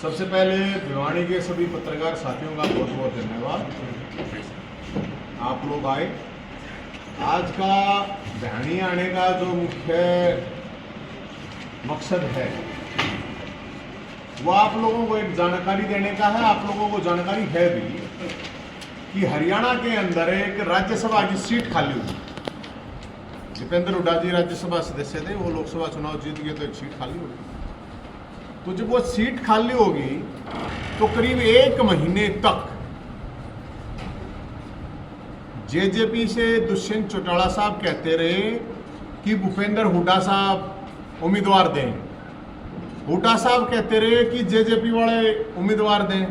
सबसे पहले भिवानी के सभी पत्रकार साथियों का बहुत बहुत धन्यवाद। आप लोग आए। आज का भिवानी आने का जो मुख्य मकसद है वो आप लोगों को एक जानकारी देने का है। आप लोगों को जानकारी है भी कि हरियाणा के अंदर एक राज्यसभा की सीट खाली हुई। दीपेंद्र हुड्डा जी राज्यसभा सदस्य थे, वो लोकसभा चुनाव जीत गए तो एक सीट खाली हो गई। तो जब वो सीट खाली होगी तो करीब 1 महीने तक जेजेपी से दुष्यंत चौटाला साहब कहते रहे कि भूपेंद्र हुड्डा साहब उम्मीदवार दें। हुड्डा साहब कहते रहे कि जेजेपी वाले उम्मीदवार दें।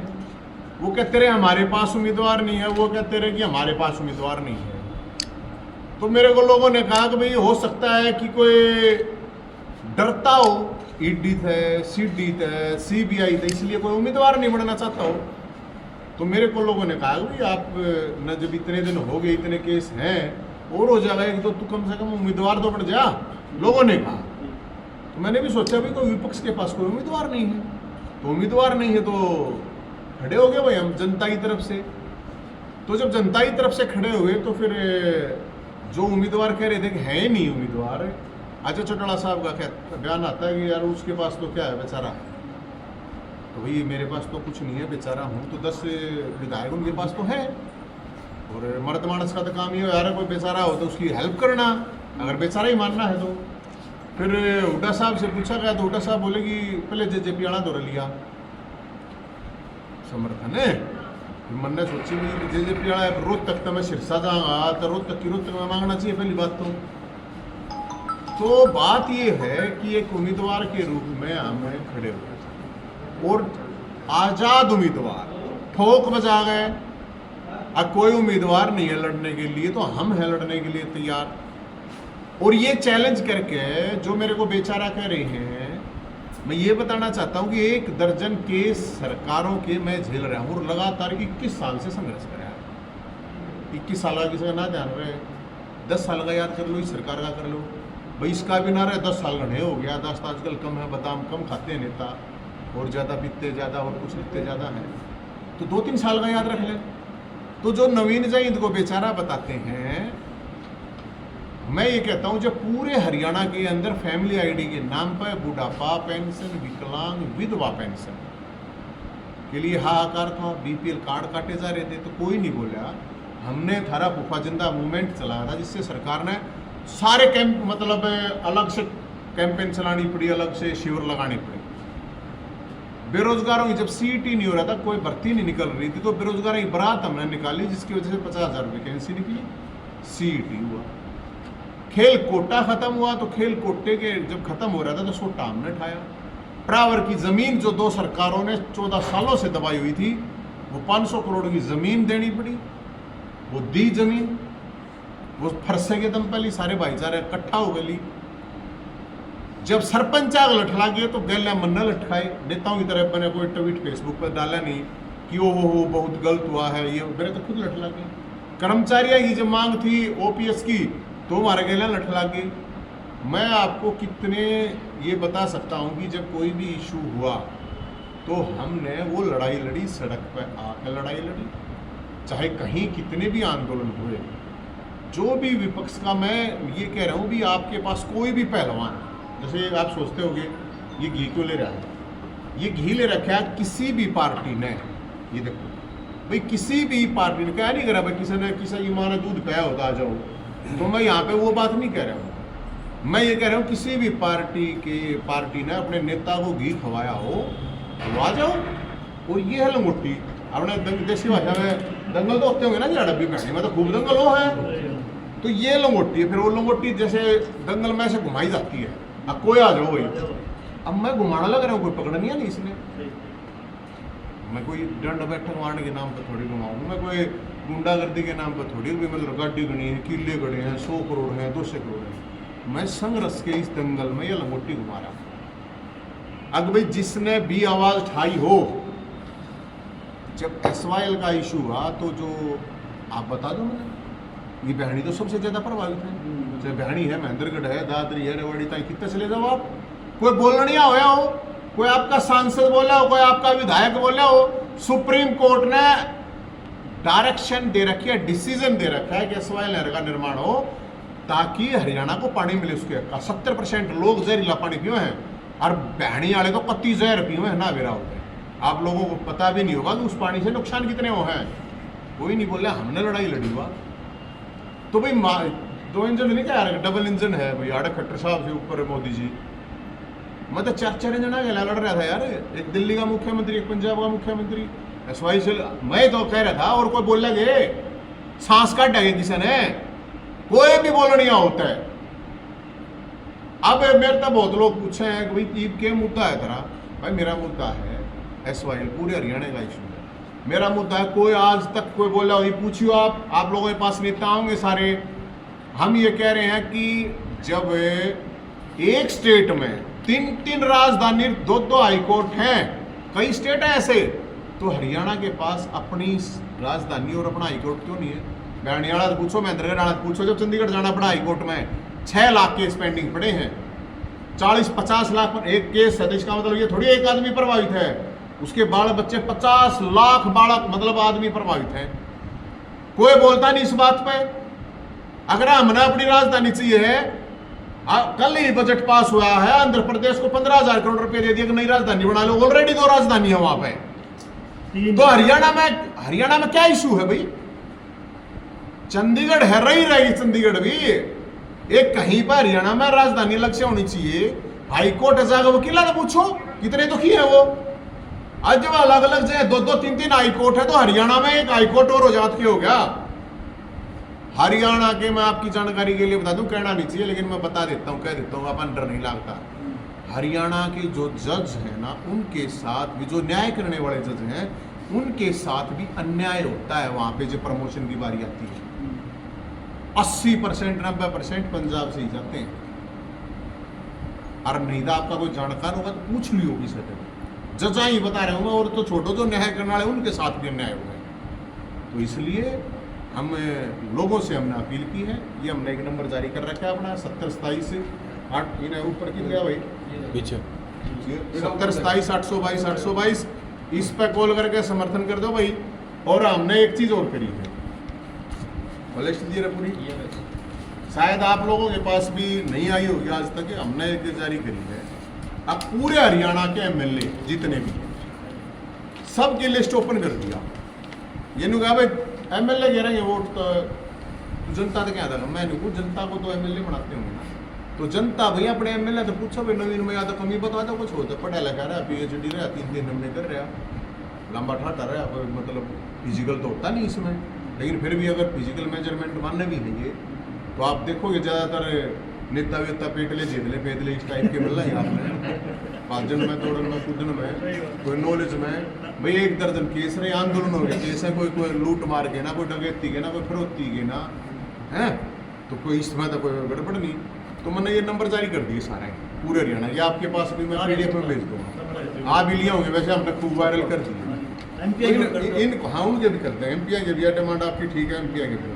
वो कहते रहे हमारे पास उम्मीदवार नहीं है, वो कहते रहे कि हमारे पास उम्मीदवार नहीं है। तो मेरे को लोगों ने कहा कि भाई हो सकता है कि कोई डरता हो, ईडी है, सीडी है, सीबीआई है, इसलिए कोई उम्मीदवार नहीं बनना चाहता हो। तो मेरे को लोगों ने कहा कि आप न जब इतने दिन हो गए, इतने केस हैं और हो जाएगा एक तो तू कम से कम उम्मीदवार तो बन जा, लोगों ने कहा। तो मैंने भी सोचा भी कोई विपक्ष के पास कोई उम्मीदवार नहीं है, तो उम्मीदवार नहीं है तो खड़े हो गए भाई हम जनता की तरफ से। तो जब जनता की तरफ से खड़े हुए तो फिर जो उम्मीदवार कह रहे थे कि है ही नहीं उम्मीदवार, अजय चौटाला साहब का बयान आता है कि यार उसके पास तो क्या है बेचारा, तो भाई मेरे पास तो कुछ नहीं है, बेचारा हूँ तो 10 विधायक उनके पास तो है। और मर्द मानस का तो काम ये यार कोई बेचारा हो तो उसकी हेल्प करना, अगर बेचारा ही मानना है तो। फिर हुड्डा साहब से पूछा गया तो हुड्डा साहब बोले कि पहले जेजेपी आना दौड़ लिया समर्थन है। मन ने सोची भी जेजेपी वाला रोज तक तो मैं सिरसा जाऊंगा तो रोज तक में मांगना चाहिए पहली बात तो बात ये है कि एक उम्मीदवार के रूप में हमें खड़े हुए और आजाद उम्मीदवार ठोक बजा गए। अब कोई उम्मीदवार नहीं है लड़ने के लिए, तो हम हैं लड़ने के लिए तैयार। और ये चैलेंज करके जो मेरे को बेचारा कह रहे हैं, मैं ये बताना चाहता हूँ कि 1 दर्जन केस सरकारों के मैं झेल रहा हूँ और लगातार 21 साल से संघर्ष कर रहा है। 21 साल का किसी का ना ध्यान रहे, 10 साल का याद कर लो, इस सरकार का कर लो भाई, इसका भी ना रहे 10 साल घने हो गया। 10 आजकल कम है, बादाम कम खाते हैं नेता, और ज़्यादा पीते ज़्यादा और कुछ लिखते ज़्यादा है, तो 2-3 साल का याद रख लें। तो जो नवीन जयंत को बेचारा बताते हैं, मैं ये कहता हूँ जब पूरे हरियाणा के अंदर फैमिली आईडी के नाम पर बुढ़ापा पेंशन, विकलांग, विधवा पेंशन के लिए हाहाकार था, बीपीएल कार्ड काटे जा रहे थे, तो कोई नहीं बोला। हमने थारा फूफा जिंदा मूवमेंट चलाया था, जिससे सरकार ने सारे कैंप मतलब अलग से कैंपेन चलानी पड़ी, अलग से शिविर लगानी पड़ी। बेरोजगारों की जब सीट ही नहीं हो रहा था, कोई भर्ती नहीं निकल रही थी, तो बेरोजगारों की बारात हमने निकाली, जिसकी वजह से 50,000 वैकेंसी निकली, सीट ही हुआ। खेल कोटा खत्म हुआ, तो खेल कोटे के जब खत्म हो रहा था तो सोटा हमने उठाया। प्रावर की जमीन जो 2 सरकारों ने 14 सालों से दबाई हुई थी, वो 500 करोड़ की जमीन देनी पड़ी, वो दी जमीन, वो फरसे के दम पहली सारे भाईचारे इकट्ठा हो गई। जब सरपंच आग लठला गए तो गैला मन्ना लटकाए। नेताओं की तरफ मैंने कोई ट्वीट फेसबुक पर डाला नहीं कि वो बहुत गलत हुआ है, ये मेरे तो खुद लठला गए। कर्मचारियों की जब मांग थी ओपीएस की, तो हमारे गैला लठला गए। मैं आपको कितने ये बता सकता हूँ कि जब कोई भी इशू हुआ तो हमने वो लड़ाई लड़ी, सड़क पर आकर लड़ाई लड़ी, चाहे कहीं कितने भी आंदोलन हुए। जो भी विपक्ष का, मैं ये कह रहा हूँ भी आपके पास कोई भी पहलवान, जैसे आप सोचते होंगे ये घी क्यों ले रहा है, ये घी ले रखा है किसी भी पार्टी ने। ये देखो भाई, किसी भी पार्टी ने क्या नहीं करा भाई, किसी की माँ ने दूध पिया होता आ जाओ, तो मैं यहाँ पे वो बात नहीं कह रहा हूँ। मैं ये कह रहा हूँ किसी भी पार्टी ने अपने नेता को घी खवाया हो तो आ जाओ। और ये है लंगोटी, अपने देसी भाषा में दंगल तो होते होंगे ना जी, अड़बी कहानी में तो खूब दंगल हो है, तो ये लंगोटी है। फिर वो लंगोटी जैसे दंगल में से घुमाई जाती है, अब कोई आ जाओ भाई। अब मैं घुमाना लग रहा हूँ, कोई पकड़ नहीं है नहीं इसने, मैं कोई दंड बैठक मारने के नाम पर थोड़ी घुमाऊँ, मैं कोई गुंडागर्दी के नाम पर थोड़ी भी मतलब गाड़ी गणी है, किले गड़े हैं, 100 करोड़ हैं, 200 करोड़ हैं। मैं संघर्ष के इस दंगल में ये लंगोटी घुमा रहा हूँ। अब भाई जिसने भी आवाज़ उठाई हो, जब SYL का इशू हुआ तो जो आप बता दो मुझे, ये भिवानी तो सबसे ज़्यादा प्रभावित है। चाहे भिवानी है, महेंद्रगढ़ है, दादरी है, रेवाड़ी, ताई कितने चले जाओ आप, कोई बोलना नहीं आया हो। कोई आपका सांसद बोला हो, कोई आपका विधायक बोला हो, सुप्रीम कोर्ट ने डायरेक्शन दे रखी है, डिसीजन दे रखा है कि एसवाई नहर का निर्माण हो ताकि हरियाणा को पानी मिले। उसके 70% लोग जहरीला पानी पिए हैं और बहनी वाले तो कत्ती जहर पिए हैं ना बेरा होते हैं। आप लोगों को पता भी नहीं होगा कि उस पानी से नुकसान कितने हो हैं। कोई नहीं बोल रहा हमने लड़ाई लड़ी हुआ तो भाई 2 इंजन नहीं क्या डबल इंजन है भाई। आड़े खट्टर साहब से ऊपर मोदी जी, मैं तो 4 इंजन गया लड़ रहा था यार। एक दिल्ली का मुख्यमंत्री, एक पंजाब का मुख्यमंत्री, एसवाई से मैं तो कह रहा था और कोई बोल लगे सांस काट डाले किसी ने, कोई भी बोलनिया होता है। अब मेरे तो बहुत लोग पूछे हैं कि भाई ईद के मुद्दा है तेरा। भाई मेरा मुद्दा है एसवाई पूरे हरियाणा का इशू है। मेरा मुद्दा है, कोई आज तक कोई बोला वही पूछियो आप लोगों के पास नेता होंगे सारे। हम ये कह रहे हैं कि जब एक स्टेट में 3 राजधानी, 2 हाईकोर्ट हैं, कई स्टेट है ऐसे, तो हरियाणा के पास अपनी राजधानी और अपना हाईकोर्ट क्यों नहीं है? हरियाणा तो पूछो, महेंद्रगढ़ पूछो, जब चंडीगढ़ जाना पड़ा हाईकोर्ट में 6 लाख केस पेंडिंग पड़े हैं, 40-50 लाख पर एक केस है। तो इसका मतलब ये थोड़ी एक आदमी प्रभावित है, उसके बाल बच्चे 50 लाख बालक मतलब आदमी प्रभावित है। कोई बोलता नहीं इस बात पे। अगर हमने अपनी राजधानी चाहिए है, कल ही बजट पास हुआ है, आंध्र प्रदेश को 15,000 करोड़ रुपए दे दिया कि नई राजधानी बना लो। ऑलरेडी 2 राजधानी है वहां पे। तो हरियाणा में क्या इशू है भाई? चंडीगढ़ है, रही रहेगी चंडीगढ़ भी। एक कहीं पर हरियाणा में राजधानी अलग से होनी चाहिए। हाईकोर्ट जाकर वकीला ने पूछो कितने दुखी है वो। आज जब अलग अलग जगह 2-3 हाईकोर्ट है, तो हरियाणा में एक हाईकोर्ट और हो जात के हो गया। हरियाणा के, मैं आपकी जानकारी के लिए बता दूं, कहना नहीं चाहिए लेकिन मैं बता देता हूं, कह देता हूं, अपन डर नहीं लगता। हरियाणा के जो जज हैं ना, उनके साथ भी, जो न्याय करने वाले जज हैं, उनके साथ भी अन्याय होता है। वहां पे जो प्रमोशन की बारी आती है 80% 90% पंजाब से ही जाते हैं। और नहीं तो आपका कोई जानकार होगा तो पूछ लियो किसी से, जजा ही बता रहे होंगे। और तो छोटो जो न्याय करने वाले उनके साथ भी अन्याय हो गए। तो इसलिए हम लोगों से हमने अपील की है, ये हमने एक नंबर जारी कर रखा है अपना 7027 8 इन्हें ऊपर की गया भाई पीछे 7027 822 822, इस पर कॉल करके समर्थन कर दो भाई। और हमने एक चीज और करी है, लिस्ट दी है पूरी, शायद आप लोगों के पास भी नहीं आई होगी आज तक। हमने एक जारी करी है, अब पूरे हरियाणा के एमएलए जितने भी हैं सबकी लिस्ट ओपन कर दिया। ये नहीं कहा भाई एमएलए गिरेंगे वोट तो जनता तो क्या था, मैं नहीं पूछ, जनता को तो एमएलए बनाते होंगे ना। तो जनता भाई अपने एमएलए तो पूछो भाई, नवीन में या तो कमी बता दो, कुछ होता पढ़ा लिखा रहा, पीएचडी रहा, 3 नंबर कर रहा, लंबा ठाटा रहा, मतलब फिजिकल तो होता नहीं इसमें। लेकिन फिर भी अगर फिजिकल मेजरमेंट मानने भी नहीं है तो आप देखोगे ज़्यादातर नेता वेता पेटले जेदले पेदले इस टाइप के मिल रहे हैं आपने। पाजन में, तोड़न में, कूदन में, कोई नॉलेज में भाई 1 दर्जन केस रहे, आंदोलन हो गए केस है, कोई लूट मार के ना, कोई डकैती के ना, कोई फरोख्ती के ना है, तो कोई इसमें तो कोई गड़बड़ नहीं। तो मैंने ये नंबर जारी कर दिए सारे पूरे हरियाणा। ये आपके पास भी मैं PDF में भेज दूँगा, आप भी लिए होंगे वैसे, हमने खूब वायरल कर दिए। इन हाँ उनके भी करते हैं, MPI के भी डिमांड आपकी ठीक है, MPI के भी।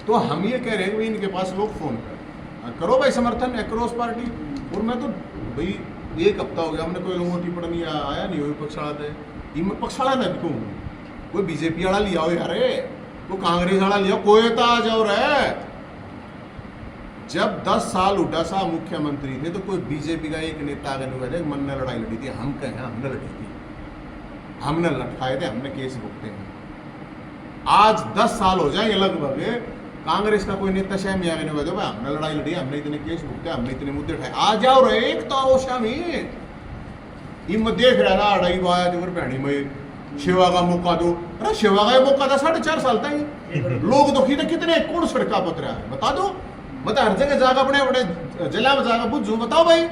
तो हम ये कह रहे हैं कि इनके पास लोग फोन करो भाई समर्थन एक्रॉस पार्टी। और मैं तो भाई 1 हफ्ता हो गया हमने कोई लोगों की पढ़नी आया नहीं हो पक्षाड़ा थे, इनमें पक्षाड़ा ना क्यों, कोई बीजेपी वाला लिया हो यार, कोई कांग्रेस वाला लिया, कोई तो आ जाओ रहे। जब 10 साल हुड्डा साहब मुख्यमंत्री थे तो कोई बीजेपी का एक नेता आगे नहीं कहते मन ने लड़ाई लड़ी थी, हम कहें हमने लड़ी थी, हमने लटकाए थे, हमने केस भुगते हैं। आज 10 साल हो जाए लगभग, कांग्रेस का कोई नेता शामी आगे नहीं कहते हमने लड़ाई लड़ी, हमने इतने केस भुगते, हमने इतने मुद्दे उठाए, आ जाओ रे एक तो आओ शामी। मैं देख रहा था अड़ाई को आया जो भैनी में सेवा का मौका दो, अरे सेवा का मौका था 4.5 साल तक, लोग दुखी थे कितने, कौन सड़का पत्र है बता दो, बता हर जगह जाकर अपने अपने जिला में जाकर बुझू बताओ भाई।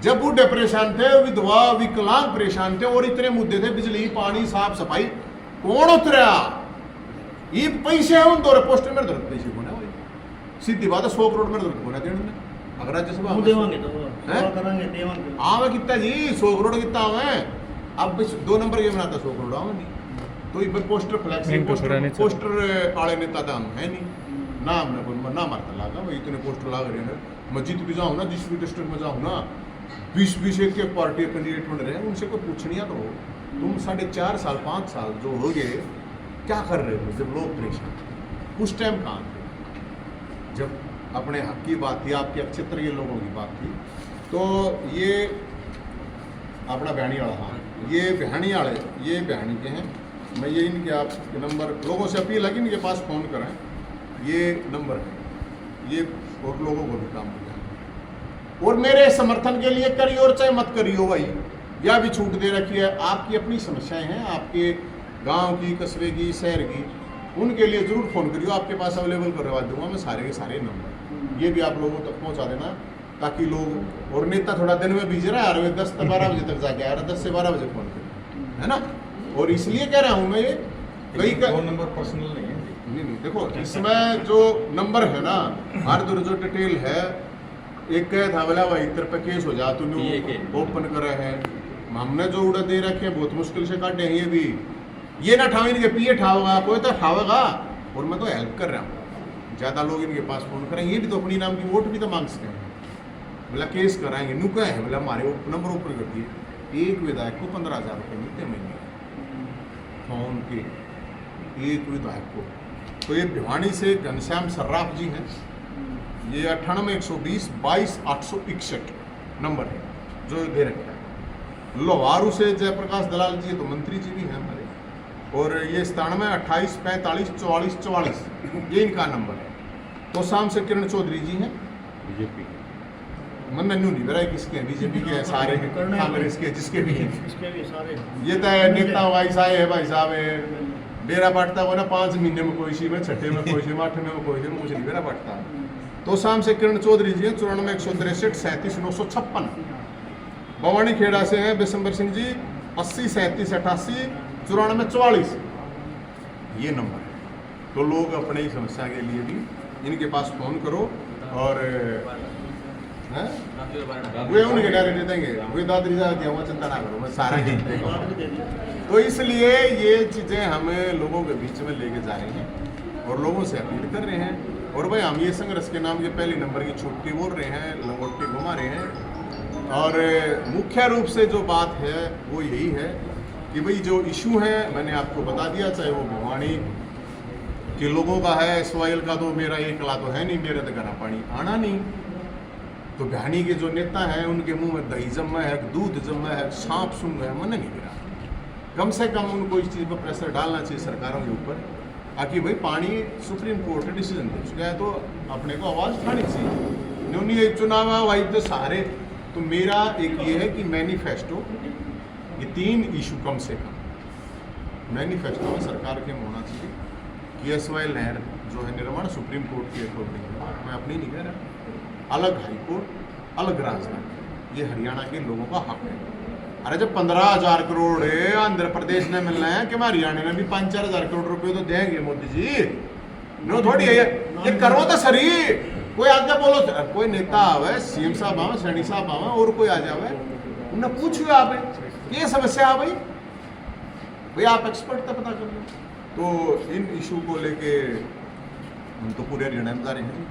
जब बूढ़े परेशान थे, विधवा विकलांग परेशान थे, और इतने मुद्दे थे, बिजली पानी साफ सफाई, कौन उतरा? ये पैसे है उन दो पोस्टर में दर्द पैसे कोने भाई, सीधी बात है 100 करोड़ में दर्द कोने देने अगर राज्यसभा देवांगे तो करांगे देवांगे आवे कितना जी 100 करोड़ कितना आवे, अब 2 नंबर के बनाता 100 करोड़ आवे नहीं। तो ये पोस्टर फ्लैक्स पोस्टर आले नेता दाम है नहीं ना, हमने कोई ना मारता लगा भाई इतने पोस्टर लाग रहे हैं। मैं जीत भी जाऊँ ना, जिस भी डिस्ट्रिक्ट में जाऊँ ना, 20-20 एक पार्टी कैंडिडेट बन रहे हैं, उनसे कोई पूछनिया तो हो, तुम 4.5 साल 5 साल जो हो गए क्या कर रहे हो जब लोग परेशान थे? उस टाइम कहाँ थे जब अपने हक की बात थी, आपके क्षेत्रीय लोगों की बात थी? तो ये अपना बहनी वाला, हाँ ये बहनी वाले, ये बहनी के हैं। मैं ये इनके आपके नंबर लोगों से अपील है कि इनके पास फ़ोन करें, ये नंबर है, ये और लोगों को भी काम हो जाए। और मेरे समर्थन के लिए करिए और चाहे मत करिए भाई, यह भी छूट दे रखी है। आपकी अपनी समस्याएं हैं, आपके गांव की, कस्बे की, शहर की, उनके लिए ज़रूर फ़ोन करिए, आपके पास अवेलेबल करवा दूंगा मैं सारे के सारे नंबर। ये भी आप लोगों तक पहुंचा देना ताकि लोग, और नेता थोड़ा दिन में बिजी रहा है, 10 से 12 बजे तक जाके आ रहा, 10 से 12 बजे फ़ोन करें, है ना। और इसलिए कह रहा हूँ मैं, ये कई का नंबर पर्सनल नहीं है। नहीं, देखो इसमें जो नंबर है ना, हर जो डिटेल है, एक कह था बोला भाई तेरे पे केस हो जा, तूने ओपन करे है, हमने जो उड़ा दे रखे हैं बहुत मुश्किल से काटे हैं। ये भी ये ना ठाव इनके पिए ठावेगा, कोई तो ठावेगा, और मैं तो हेल्प कर रहा हूँ। ज़्यादा लोग इनके पास फ़ोन करेंगे, ये भी तो अपनी नाम की वोट भी तो मांग सकते हैं, बोला केस कराएंगे, नुका है बोला हमारे नंबर ऊपर कर दिए। एक विधायक को 15,000 रुपये मिलते हैं महीने फोन के, एक विधायक को। तो ये भिवानी से घनश्याम सर्राफ जी हैं, ये 98 120 22 861 नंबर है जो दे रखा है। लोहारू से जयप्रकाश दलाल जी, तो मंत्री जी भी हैं हमारे, और ये 97 28 45 44 44 ये इनका नंबर है। तो शाम से किरण चौधरी जी हैं, बीजेपी मन न्यू नहीं मेरा किसके हैं, बीजेपी के हैं सारे, कांग्रेस के जिसके भी हैं, इसके भी सारे ये तो नेता भाई साहब है, भाई साहब डेरा पटता हो ना, 5 महीने में कोई सी में, 6 में कोई सी में, 8 में कोई सी में, कुछ नहीं डेरा पटता। तो शाम से किरण चौधरी जी हैं, 94 163 37 956। भवानी खेड़ा से हैं बिशंबर सिंह जी, 80 37 88 94 44 ये नंबर है। तो लोग अपने ही समस्या के लिए भी इनके पास फ़ोन करो, और वे उनके डायरेक्ट देंगे, वे दादरी जाती है, वो चिंता ना करो, मैं सारा ही देगा। तो इसलिए ये चीज़ें हमें लोगों के बीच में लेके जा रही हैं और लोगों से अपील कर रहे हैं। और भाई हम ये संघर्ष के नाम के पहले नंबर की छुट्टी बोल रहे हैं, लंगोटी घुमा रहे हैं। और मुख्य रूप से जो बात है वो यही है कि भाई जो इशू है मैंने आपको बता दिया, चाहे वो भिवानी के लोगों का है, SYL का तो मेरा एक ला तो है नहीं, मेरे तो घना पानी आना नहीं। तो भिवानी के जो नेता हैं उनके मुंह में दही जमा है, दूध जमा है, सांप सूंघ है, मन नहीं गिरा। कम से कम उनको इस चीज़ पर प्रेशर डालना चाहिए सरकारों के ऊपर, ताकि भाई पानी सुप्रीम कोर्ट ने डिसीजन दे चुका है तो अपने को आवाज़ उठानी चाहिए। उन्होंने चुनाव वाइज तो सारे, तो मेरा एक ये है कि मैनिफेस्टो, ये 3 इशू कम से कम मैनिफेस्टो में सरकार के में होना चाहिए कि SYL नहर जो है निर्माण सुप्रीम कोर्ट की अकॉर्डिंग है, मैं अपनी नहीं कह रहा, अलग हाई कोर्ट, अलग राजधानी, ये हरियाणा के लोगों का हक है। अरे जब 15,000 करोड़ आंध्र प्रदेश ने मिलना है कि हरियाणा में भी 5-4 हज़ार करोड़ रुपए तो देंगे मोदी जी, नो थोड़ी है ये करो तो सही। कोई आगे बोलो, कोई नेता आवे, CM साहब आवे, सैनी साहब आवे, और कोई आ जावे, उन्हें पूछिए आप ये समस्या आ भाई आप एक्सपर्ट तो पता कर लो। तो इन इशू को लेके हम तो पूरे हरियाणा में जा रहे हैं,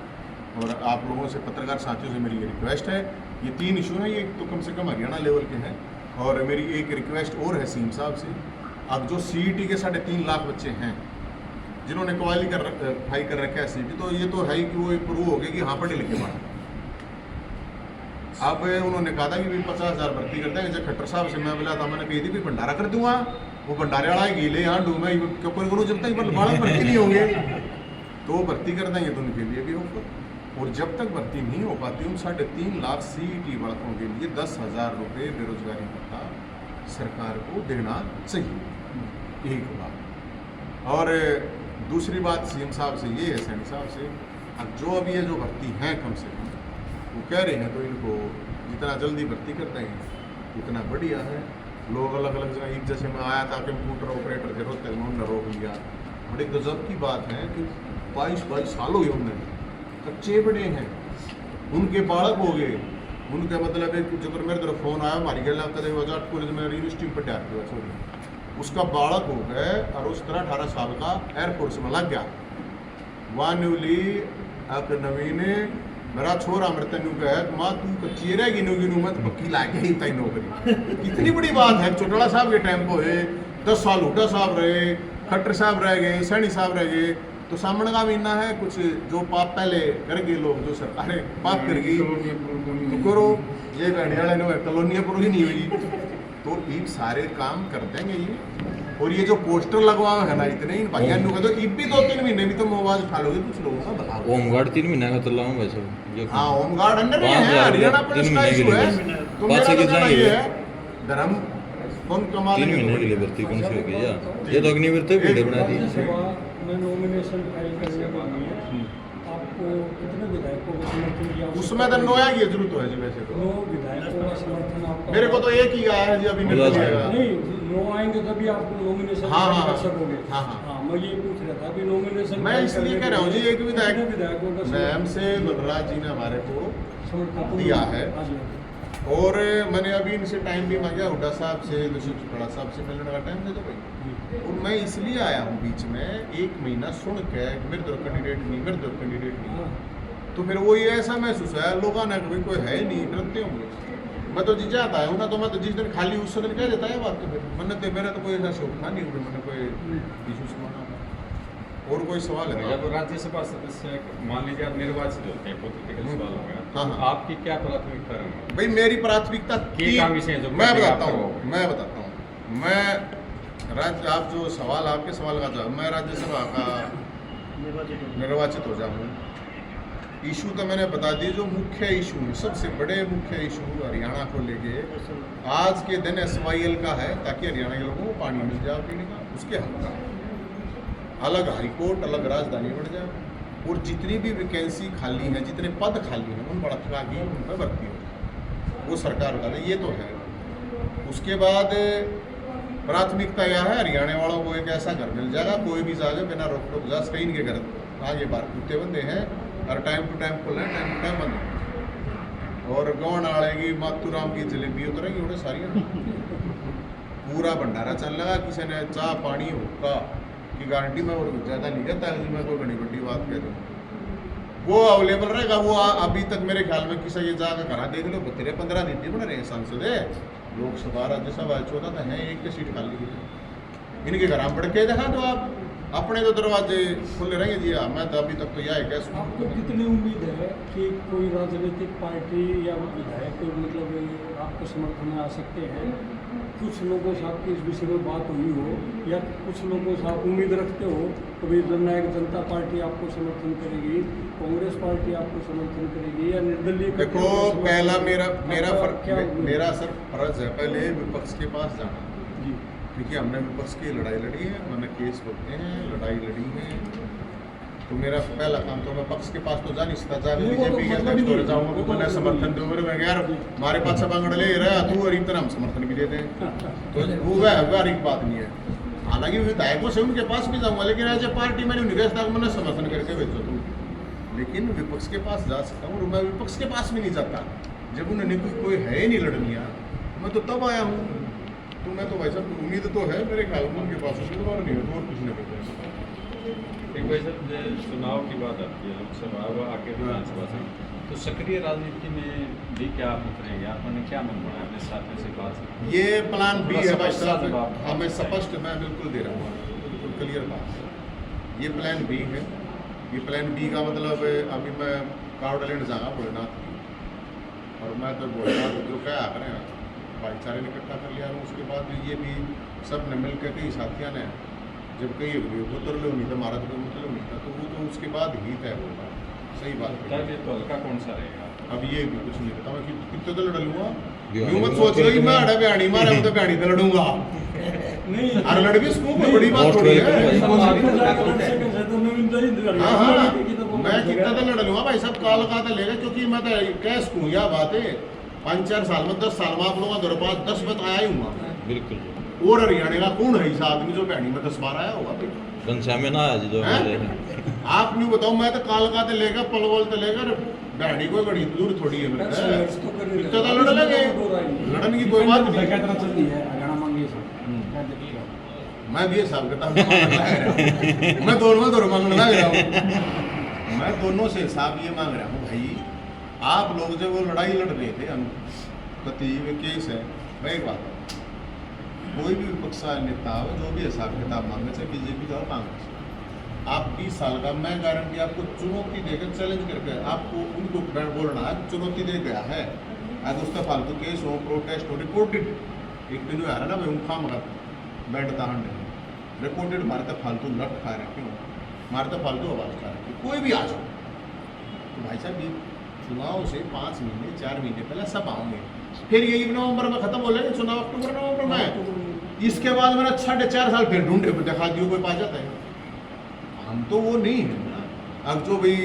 और आप लोगों से, पत्रकार साथियों से मेरी ये रिक्वेस्ट है, ये 3 इशू हैं, ये तो कम से कम हरियाणा लेवल के हैं। और मेरी एक रिक्वेस्ट और है CM साहब से, अब जो CET के 3.5 लाख बच्चे हैं जिन्होंने क्वालिफाई कर रखा है CET, तो ये तो है कि वो प्रूव हो गया कि हाँ पढ़े लिखे पढ़ा। अब उन्होंने कहा था कि भाई 50,000 भर्ती करते हैं, जब खट्टर साहब से मैं बोला था, मैंने कही थी भी भंडारा कर दूंगा, वो भंडारे वाला गीले यहाँ डूबे क्यों करूँ, जब तक बालक भर्ती नहीं होंगे तो वो भर्ती कर देंगे, तो उनके लिए भी होगा। और जब तक भर्ती नहीं हो पाती, उन 3.5 लाख CET बालकों के लिए 10,000 रुपये बेरोजगारी भत्ता सरकार को देना चाहिए, एक बात। और दूसरी बात CM साहब से ये है, सैनी साहब से, अब जो अभी ये जो भर्ती हैं कम से कम वो कह रहे हैं, तो इनको जितना जल्दी भर्ती करते हैं उतना बढ़िया है। लोग अलग अलग जगह, एक जैसे मैं आया था कंप्यूटर ऑपरेटर थे रोहतक में, उन्होंने रोक लिया। बड़ी गजब की बात है कि 22 साल हो गए, उन्होंने कच्चे बड़े हैं, उनके बालक हो गए, उनका मतलब है जो मेरे तरफ फ़ोन आया, हमारी गल कॉलेज में यूनिवर्सिटी में पढ़ा दिया, सॉरी, उसका बालक हो गए और उस तरह 18 साल का एयरफोर्स में लग गया। वान्यूली एक नवीन मेरा छोरा मेरे तेन कहे माँ तू कच्ची रह गिनू मैं तो पक्की ला के ही तई नौकरी। कितनी बड़ी बात है। चौटाला साहब के टाइम पे 10 साल हुड्डा साहब रहे, खट्टर साहब रह गए, सैनी साहब रह गए, तो सामने का महीना है कुछ जो पाप पहले कर गए लोग, जो सरकारें पाप कर गई तो करो। ये बैठे वाले कॉलोनियाँ पूरी नहीं हुई तो इन सारे काम कर देंगे ये। और ये जो पोस्टर लगवाए है ना इतने इन भाइयों ने कहते ईब भी 2-3 महीने भी तो मोबाइल उठा लोगे कुछ लोगों का बताओ। होमगार्ड 3 महीने का चला हूँ वैसे जो हाँ होमगार्ड अंडर में है, हरियाणा पुलिस का इशू है। तो मेरा तो कहना ये है धर्म कौन कमा 3 महीने के लिए भर्ती कौन सी होगी यार, ये तो अग्निवीर तो वीडियो बना दी। मैं नॉमिनेशन फाइल करने के लिए आपको कितने विधायकों का समर्थन किया? उसमें तो नोया की जरूरत है जी वैसे तो 9 विधायकों का समर्थन आपका। मेरे को तो एक ही आया है जी अभी मेरे को आएगा। नहीं 9 आएंगे तभी आप नॉमिनेशन हाँ, हाँ, कर सकोगे। हाँ, हाँ। हाँ मैं ये पूछ रहा था कि नॉमिनेशन मैं इसलिए कह रहा हूँ जी एक कितने विधायकों का मैम से बलराज जी ने हमारे को समर्थन दिया है। हाँ जी। और मैंने अभी इनसे टाइम भी मांगा हुड्डा साहब से, चौटाला साहब से मिलने का टाइम दे दो भाई। और मैं इसलिए आया हूँ बीच में 1 महीना सुन के मेरे दो कैंडिडेट नहीं, मेरे दो कैंडिडेट नहीं, तो फिर वही ऐसा महसूस है लोगों ने कि भाई कोई है ही नहीं, डरते होंगे। मैं तो जी जाता हूँ ना, तो मैं तो जिस दिन खाली उस दिन कह देता है बात। तो फिर मैंने तो मेरा तो कोई ऐसा शौक था नहीं, मैंने कोई इशू सुना। और कोई सवाल है? जब राज्यसभा सदस्य मान लीजिए आप निर्वाचित होते हैं, हिपोथेटिकल सवाल हो गया, हाँ, तो हाँ। आपकी क्या प्राथमिकता रहेगी? भाई मेरी प्राथमिकता काम विषय जो मैं करेगा बताता आप हूँ मैं राज्य आप जो सवाल आपके सवाल का जवाब, मैं राज्यसभा का निर्वाचित हो जाऊँ। इशू तो मैंने बता दी, जो मुख्य इशू है, सबसे बड़े मुख्य इशू हरियाणा को लेके आज के दिन SYL का है, ताकि हरियाणा के लोगों को पानी मिल जाए पीने का, उसके हक का अलग हाईकोर्ट, अलग राजधानी बढ़ जाए। और जितनी भी वैकेंसी खाली है, जितने पद खाली हैं, उन बढ़ा के उन पर भर्ती हो जाए, वो सरकार बता दे। ये तो है। उसके बाद प्राथमिकता यह है हरियाणा वालों को एक ऐसा घर मिल जाएगा, कोई भी जाएगा बिना रोक टोक जा सके। इनके घर आगे बार कुत्ते बंदे हैं और टाइम टू टाइम खुल रहे हैं, टाइम टू टाइम बंद। और गौन आड़ेगी मातूराम की जलेबी उतरेंगी उन्हें सारी पूरा भंडारा चल लगा। किसी ने चाह पानी हुक्का की गारंटी में और ज़्यादा नहीं कहता है, मैं कोई बड़ी बड़ी बात कह दूँ, वो अवेलेबल रहेगा। वो अभी तक मेरे ख्याल में किसी ये जाकर करा देख लो, 13-15 दिन बन रहे हैं सांसद है, लोकसभा राज्यसभा 14 तो है, एक की सीट खाली है। इनके घर बढ़ के देखा तो आप अपने तो दरवाजे खुले रहेंगे जी। मैं तो अभी तक तो यह है कैसे आपको कितनी उम्मीद है कि कोई राजनीतिक पार्टी या विधायक मतलब आपको समर्थन में आ सकते हैं? कुछ लोगों से आपकी इस विषय में बात हुई हो, या कुछ लोगों से आप उम्मीद रखते हो कि भाई जननायक जनता पार्टी आपको समर्थन करेगी, कांग्रेस पार्टी आपको समर्थन करेगी, या निर्दलीय? देखो पहला मेरा सर फर्ज है पहले विपक्ष के पास जाना जी, क्योंकि हमने विपक्ष की लड़ाई लड़ी है, मैंने केस होते हैं, लड़ाई लड़ी है। तो मेरा पहला काम तो मैं पक्ष के पास तो जा नहीं सकता, जाकर बीजेपी के अध्यक्ष को जाऊँगा तो मैंने समर्थन दो यार हमारे पास बांगड़ ले रहा तू, और इतना हम समर्थन भी देते हैं, तो वो व्यवहारिक बात नहीं है। हालांकि विधायकों से उनके पास भी जाऊँगा, लेकिन एज ए पार्टी मैंने उन्हें कहा था मैंने समर्थन करके भेजो तुम, लेकिन विपक्ष के पास जा सकता हूँ। और मैं विपक्ष के पास भी नहीं जाता जब उन्होंने कोई है ही नहीं लड़निया, मैं तो तब आया हूँ। तो मैं तो भाई साहब उम्मीद तो है मेरे ख्याल में उनके पास उम्मीदवार नहीं है, तो और कुछ नहीं करते। एक भाई साहब चुनाव की बात आती है, लोकसभा व आगे विधानसभा से, तो सक्रिय राजनीति में भी क्या आप उतरेंगे? आपने क्या मन बनाया अपने साथियों से बात? ये प्लान बी है भाई साहब, हाँ मैं स्पष्ट मैं बिल्कुल दे रहा हूँ, बिल्कुल क्लियर बात है। ये प्लान बी है। ये प्लान बी का मतलब अभी मैं कार्ड लेने जाऊँगा भोलेनाथ की, और मैं तो भोलेनाथ जो क्या करें भाईचारे ने इकट्ठा कर लिया। उसके बाद ये भी सब ने मिल के कई साथियों ने जब कहीं उतर लो नहीं था, हमारा तो मतलब नहीं था, तो वो तो उसके बाद ही तय होगा। सही बात है। तो हल्का कौन सा रहेगा? अब ये भी कुछ नहीं पता, मैं कितने तो लड़ लूँगा। यूँ मत सोच लो कि मैं अड़ा ब्याणी मारा हूँ तो ब्याणी तो लड़ूंगा नहीं अरे लड़ भी उसको कोई बड़ी बात थोड़ी है। हाँ हाँ मैं कितना तो लड़ लूँगा भाई साहब, काल का तो लेगा, क्योंकि मैं तो कैस कहूँ यह बात है 5-4 साल में 10 साल में आप लोगों का दरबार 10 बताया ही हूँ बिल्कुल। और हरियाणा का कौन है इस आदमी जो भैनी में 10 बार आया होगा? घनश्या में ना आज जो आप नहीं बताओ, मैं तो कालका से लेकर पलवल से लेकर भैनी को बड़ी दूर थोड़ी है मेरे इतना तो लड़ लेंगे, लड़न की कोई बात नहीं। मैं भी हिसाब करता मैं दोनों मांगने लग रहा हूँ। मैं दोनों से हिसाब ये मांग रहा हूँ भाई आप लोग जब वो लड़ाई लड़ रहे थे हम कति वे केस है, मैं एक बात बताऊं, कोई भी विपक्ष नेता हो जो भी हिसाब किताब मांगे, चाहे बीजेपी का कांग्रेस, आप 20 साल का, मैं गारंटी आपको चुनौती देकर चैलेंज करके आपको उनको बोलना है, चुनौती दे गया है। आज उसका फालतू केस हो, प्रोटेस्ट हो, रिपोर्टेड, एक दिन जो आ रहा ना भाई उनका मगर बैठता हंड रिपोर्टेड मारते फालतू लट खा रहे, क्यों मारते फालतू आवाज खा रहे, कोई भी आ जाओ तो भाई साहब ये चुनाव से 5 महीने 4 महीने पहले सब आऊंगे, फिर यही नवंबर में खत्म हो जाएंगे चुनाव, अक्टूबर नवंबर में, इसके बाद मैंने 4.5 साल फिर ढूंढे दिखा दियो कोई पा जाता है। हम तो वो नहीं है ना। अब जो भाई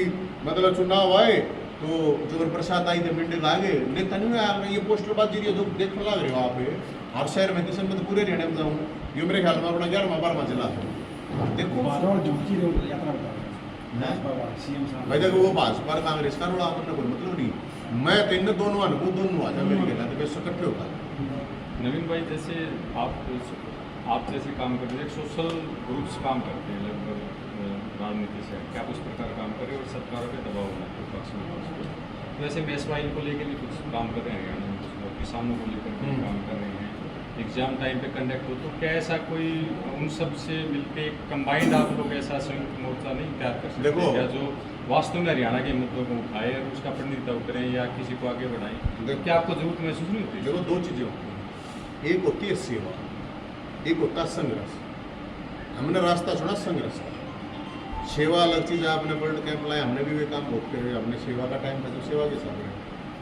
मतलब चुनाव आए तो जो प्रसाद आई थे मिंडे लागे नेता नहीं आया, ये पोस्टरबाजी जो देखने लग रहे हो आप हर शहर में, किसी में तो पूरे हरियाणा में जाऊँ, ये मेरे ख्याल में अपना 11वां 12वां जिला है। देखो भाई देखो वो भाजपा कांग्रेस का रोड़ा मतलब कोई मतलब नहीं, मैं तो इन दोनों अनुभव दोनों आ जाए मेरे कहना तो बेस्ट इकट्ठे होगा। नवीन भाई जैसे आप जैसे काम करते हैं, सोशल ग्रुप्स काम करते हैं लगभग राजनीति से, क्या उस प्रकार काम कर रहे हैं और सरकारों के दबाव बनाते हैं पक्ष में, वैसे बेसवाइल को लेकर भी कुछ काम कर रहे हैं, कुछ लोग किसानों को लेकर भी काम कर रहे हैं, एग्जाम टाइम पे कंडक्ट हो, तो क्या ऐसा कोई उन सब से मिलके कंबाइंड आप लोग ऐसा संयुक्त मोर्चा नहीं तैयार कर सकते देखो, या जो वास्तव में हरियाणा के मुद्दों को उठाए और उसका प्रतिनिधित्व करें या किसी को आगे बढ़ाएं, क्या आपको जरूरत महसूस नहीं होती? देखो 2 चीज़ें होती हैं, एक होती है सेवा, एक होता है संघर्ष। हमने रास्ता चुना संघर्ष का, सेवा अलग चीज़ है, आपने वर्ल्ड कैंप लाया, हमने भी वे काम बहुत करे, हमने सेवा का टाइम था जो सेवा के साथ रहे,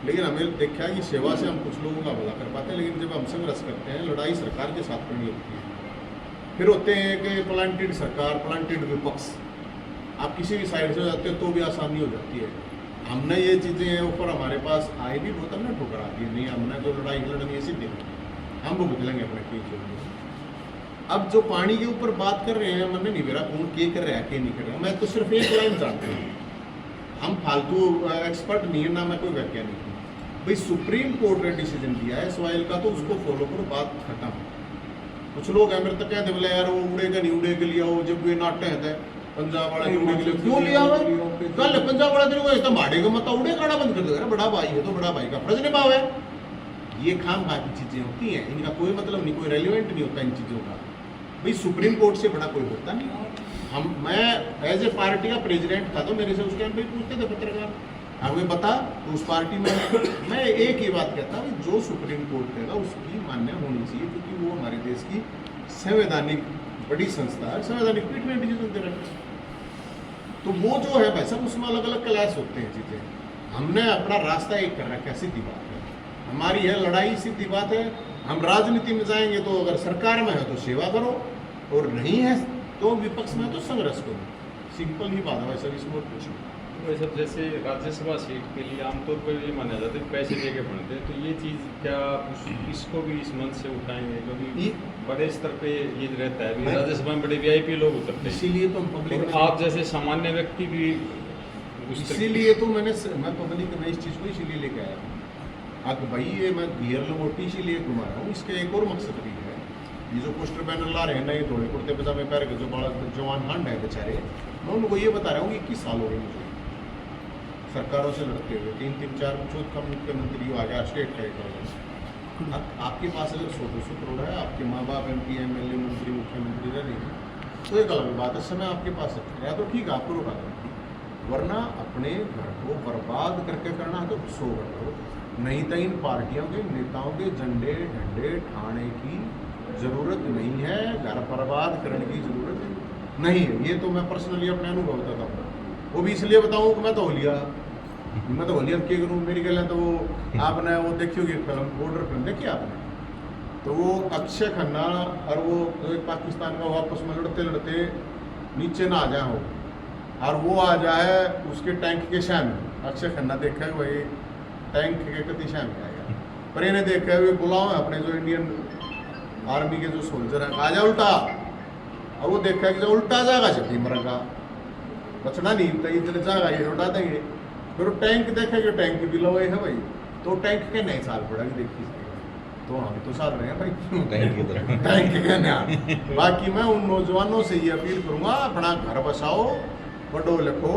लेकिन हमें देखा है कि सेवा से हम कुछ लोगों का भला कर पाते हैं, लेकिन जब हम संघर्ष करते हैं, लड़ाई सरकार के साथ करनी होती है। फिर होते हैं कि प्लांटेड सरकार, प्लांटेड विपक्ष, आप किसी भी साइड से हो जाते हो तो भी आसानी हो जाती है। हमने ये चीज़ें ऊपर हमारे पास आए भी बहुत, हमने ठुकरा दी नहीं, हमने जो लड़ाई लड़नी है सीधे हम वो बदलेंगे अपने चीज़। अब जो पानी के ऊपर बात कर रहे हैं, मैंने नहीं मेरा कौन के कर रहा है के नहीं कर रहा, मैं तो सिर्फ एक लाइन जानता हूँ, हम फालतू एक्सपर्ट नहीं है ना, मैं कोई वैज्ञानिक हूँ भाई। सुप्रीम कोर्ट ने डिसीजन दिया है सॉइल का, तो उसको फॉलो करो, बात खत्म। कुछ लोग हैं मेरे तक कहते बोले यार वो उड़ेगा नहीं, उड़े के लिए हो, जब ये नाटे हैं पंजाब वाला उड़े के लिए क्यों लिया हुआ कल पंजाब वाला तेरे को इतना भाड़े का मत उड़े काड़ा बंद कर देगा, बड़ा भाई है तो बड़ा भाई का फर्ज निभाव है। ये खाम खा की चीजें होती हैं, इनका कोई मतलब नहीं, कोई रेलिवेंट नहीं होता इन चीजों का। भाई सुप्रीम कोर्ट से बड़ा कोई होता नहीं। मैं एज ए पार्टी का प्रेसिडेंट था तो मेरे से उस टाइम पे पूछते थे पत्रकार, हमें बता तो उस पार्टी में मैं एक ही बात कहता हूँ, जो सुप्रीम कोर्ट कहेगा उसकी मान्य होनी चाहिए, क्योंकि वो हमारे देश की संवैधानिक बड़ी संस्था है, संवैधानिक पीठ में डिसीजन दे रहे हैं। तो वो जो है भाई साहब उसमें अलग अलग क्लास होते हैं चीज़ें। हमने अपना रास्ता एक कर रखा है, सीधी बात है, हमारी है लड़ाई, सीधी बात है। हम राजनीति में जाएंगे तो अगर सरकार में है तो सेवा करो, और नहीं है तो विपक्ष में है तो संघर्ष करो, सिंपल ही बात है भाई साहब, इसमें कुछ नहीं। वही सब जैसे राज्यसभा सीट के लिए आमतौर पर ये माना जाता है पैसे दे के बनते हैं, तो ये चीज़ क्या इसको भी इस मंच से उठाएंगे, क्योंकि बड़े स्तर पे ये रहता है राज्यसभा में बड़े वीआईपी लोग उतरते हैं, इसीलिए तो पब्लिक, आप जैसे सामान्य व्यक्ति भी इसीलिए तो मैं पब्लिक में इस चीज़ को इसीलिए लेके आया हूँ। अब भाई ये मैं गियर लंगोटी इसीलिए घुमा रहा हूँ, इसका एक और मकसद भी है। ये जो पोस्टर बैनर ला रहे हैं ना, ये थोड़े कुर्ते पजामे पैर के जो बड़ा जवान हंड है बेचारे, मैं उनको ये बता रहा हूँ कि 21 साल हो गए मुझे सरकारों से लड़ते हुए, 3-3, 4 चौथ का मुख्यमंत्री आ गया, स्टेट का एक। अब आपके पास अगर 100-200 करोड़ है, आपके माँ बाप MP MLA मंत्री मुख्यमंत्री रह रही है तो एक अलग बात है, समय आपके पास है तो ठीक है आपको रोका दो, वरना अपने घर को बर्बाद करके करना है तो सो कर दो, नहीं तो इन पार्टियों के नेताओं के झंडे झंडे ठाने की जरूरत नहीं है, घर बर्बाद करने की जरूरत नहीं है। ये तो मैं पर्सनली अपने अनुभव बताता हूँ, वो भी इसलिए बताऊँ कि मैं तो होलिया क्या करूँ, मेरी गल है। तो वो आपने वो देखी होगी फिल्म, बॉर्डर फिल्म देखी आपने, तो वो अक्षय खन्ना और वो एक पाकिस्तान का, वो आपस में लड़ते लड़ते नीचे ना आ जाए हो और वो आ जाए उसके टैंक के सामने, अक्षय खन्ना देखा है वही टैंक के कति सामने आएगा, पर इन्हें देखा है बुलाओ अपने जो इंडियन आर्मी के जो सोल्जर हैं, आ जा उल्टा, और वो देखा है कि जो उल्टा जाएगा छठी मरेगा, बचना नहीं तो इधर जाएगा ये उठा देंगे। फिर टैंक देखेंगे, टैंक भी लवे है भाई, तो टैंक के नए साल पड़ेगा देखिए, तो हम तो साल रहे हैं भाई टैंक की तरह टैंक के नया। बाकी मैं उन नौजवानों से ये अपील करूँगा, अपना घर बसाओ, पढ़ो लिखो,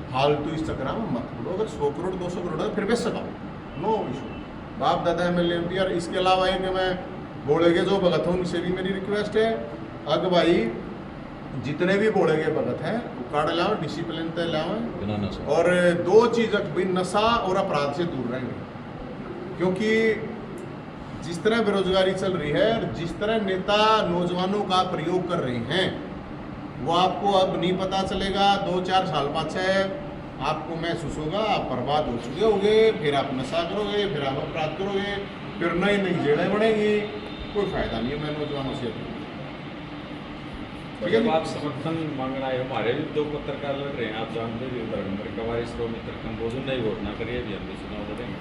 फालतू इस चक्कर में मत बोलो। अगर 100 करोड़ 200 करोड़ है फिर बेच सकाओ, नो इशू। बाप दादा MLA MP और इसके अलावा है कि मैं बोलेगे जो भगत हूँ उनसे भी मेरी रिक्वेस्ट है, अग भाई जितने भी बोलेगे भगत हैं वो कार्ड लाओ, डिसिप्लिन तय लाओ, बिना नशा। और 2 चीज़ भी नशा और अपराध से दूर रहेंगे। क्योंकि जिस तरह बेरोजगारी चल रही है और जिस तरह नेता नौजवानों का प्रयोग कर रहे हैं वो आपको अब नहीं पता चलेगा, 2-4 साल बाद से आपको महसूस होगा आप बर्बाद हो चुके होगे, फिर आप नशा करोगे, फिर आप अपराध करोगे, फिर नई नई जेड़ें बढ़ेंगी, कोई फायदा नहीं है। मैं नौजवानों से तो जब आप समर्थन मांगना है, हमारे भी 2 पत्रकार लड़ रहे हैं, आप जानते भी उधर कवारिश रो मित्र कंबोजन नहीं वोट ना करिए भी हम भी चुनाव लड़ेंगे,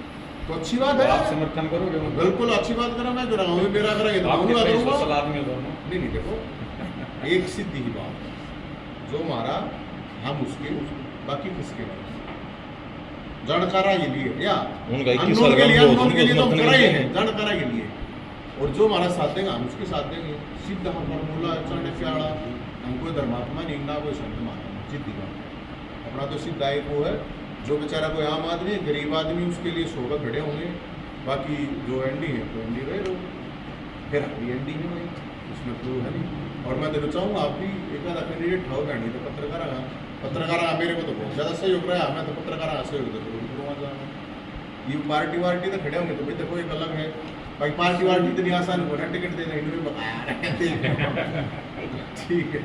तो अच्छी बात है, आप समर्थन करोगे? बिल्कुल अच्छी बात करा, मैं करा हूँ, मेरा करा ये आप दूंगा, कितने दूंगा। सोशल आदमी हो दोनों? नहीं देखो, एक सीधी ही बात है, जो हमारा हम उसके बाकी किसके जानकारा ये लिए या उनका 21 अननोन साल के लिए, का अननोन के लिए तो समर्थन करा ही करेंगे। है, जानकारा के लिए, और जो हमारा साथ देगा हम उसके साथ देंगे। सीधा हमारा मूला चाणक्याड़ा, हमको धर्मात्मा नहीं ना कोई संत माना, सीधी बात। अपना तो सीधा एक वो है, जो बेचारा कोई आम आदमी है, गरीब आदमी, उसके लिए 100 का खड़े होंगे, बाकी जो एनडी है तो एनडी रहे रहो, फिर अपनी एनडी है भाई, उसमें कोई है नहीं। और मैं देना चाहूँगा आप भी एक आधा कैंडिडेट ठाओ बैठी तो पत्रकार मेरे को तो बहुत ज़्यादा सहयोग रहा है, मैं तो पत्रकार सहयोग तो जरूर करूँगा जाऊँगा। ये पार्टी वार्टी तो खड़े होंगे तो भाई देखो एक अलग है, भाई पार्टी वार्टी इतनी आसान हो ना, टिकट देना इन्होंने बताया ठीक है।